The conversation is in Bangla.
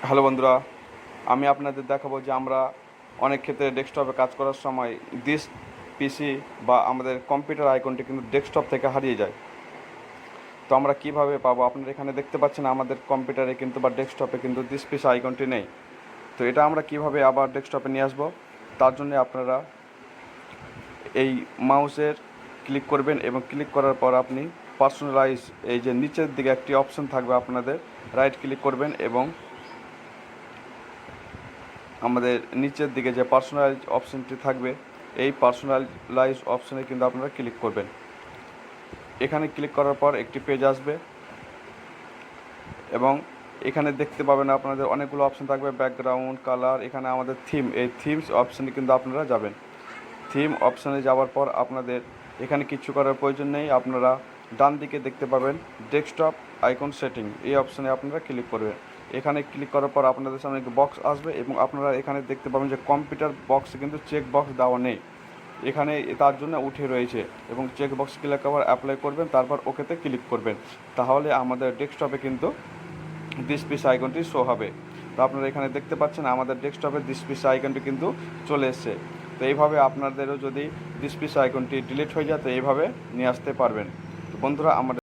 হ্যালো বন্ধুরা, আমি আপনাদের দেখাবো যে আমরা অনেক ক্ষেত্রে ডেস্কটপে কাজ করার সময় দিস পিসি বা আমাদের কম্পিউটার আইকনটি কিন্তু ডেস্কটপ থেকে হারিয়ে যায়। তো আমরা কিভাবে পাবো? আপনারা এখানে দেখতে পাচ্ছেন আমাদের কম্পিউটারে কিন্তু বা ডেস্কটপে কিন্তু দিস পিসি আইকনটি নেই। তো এটা আমরা কিভাবে আবার ডেস্কটপে নিয়ে আসবো? তার জন্য আপনারা এই মাউসের ক্লিক করবেন এবং ক্লিক করার পর আপনি পার্সোনালাইজ এই যে নিচের দিকে একটি অপশন থাকবে, আপনাদের রাইট ক্লিক করবেন এবং আমাদের নিচের দিকে যে পার্সোনালাইজ অপশানটি থাকবে, এই পার্সোনালাইজ অপশানে কিন্তু আপনারা ক্লিক করবেন। এখানে ক্লিক করার পর একটি পেজ আসবে এবং এখানে দেখতে পাবেন আপনাদের অনেকগুলো অপশান থাকবে, ব্যাকগ্রাউন্ড, কালার, এখানে আমাদের থিম, এই থিমস অপশানে কিন্তু আপনারা যাবেন। থিম অপশানে যাওয়ার পর আপনাদের এখানে কিছু করার প্রয়োজন নেই। আপনারা ডান দিকে দেখতে পাবেন ডেস্কটপ আইকন সেটিং, এই অপশানে আপনারা ক্লিক করবেন। এখানে ক্লিক করার পর আপনাদের সামনে একটি বক্স আসবে এবং আপনারা এখানে দেখতে পাবেন যে কম্পিউটার বক্সে কিন্তু চেক বক্স দেওয়া নেই, এখানে তার জন্য উঠে রয়েছে এবং চেক বক্স ক্লিক আবার অ্যাপ্লাই করবেন, তারপর ওকেতে ক্লিক করবেন। তাহলে আমাদের ডেস্কটপে কিন্তু দিস পিস আইকনটি শো হবে। তো আপনারা এখানে দেখতে পাচ্ছেন আমাদের ডেস্কটপের দিস পিস আইকনটি কিন্তু চলে এসছে। তো এইভাবে আপনাদেরও যদি দিস পিস আইকনটি ডিলিট হয়ে যায় তো এইভাবে নিয়ে আসতে পারবেন। তো বন্ধুরা, আমাদের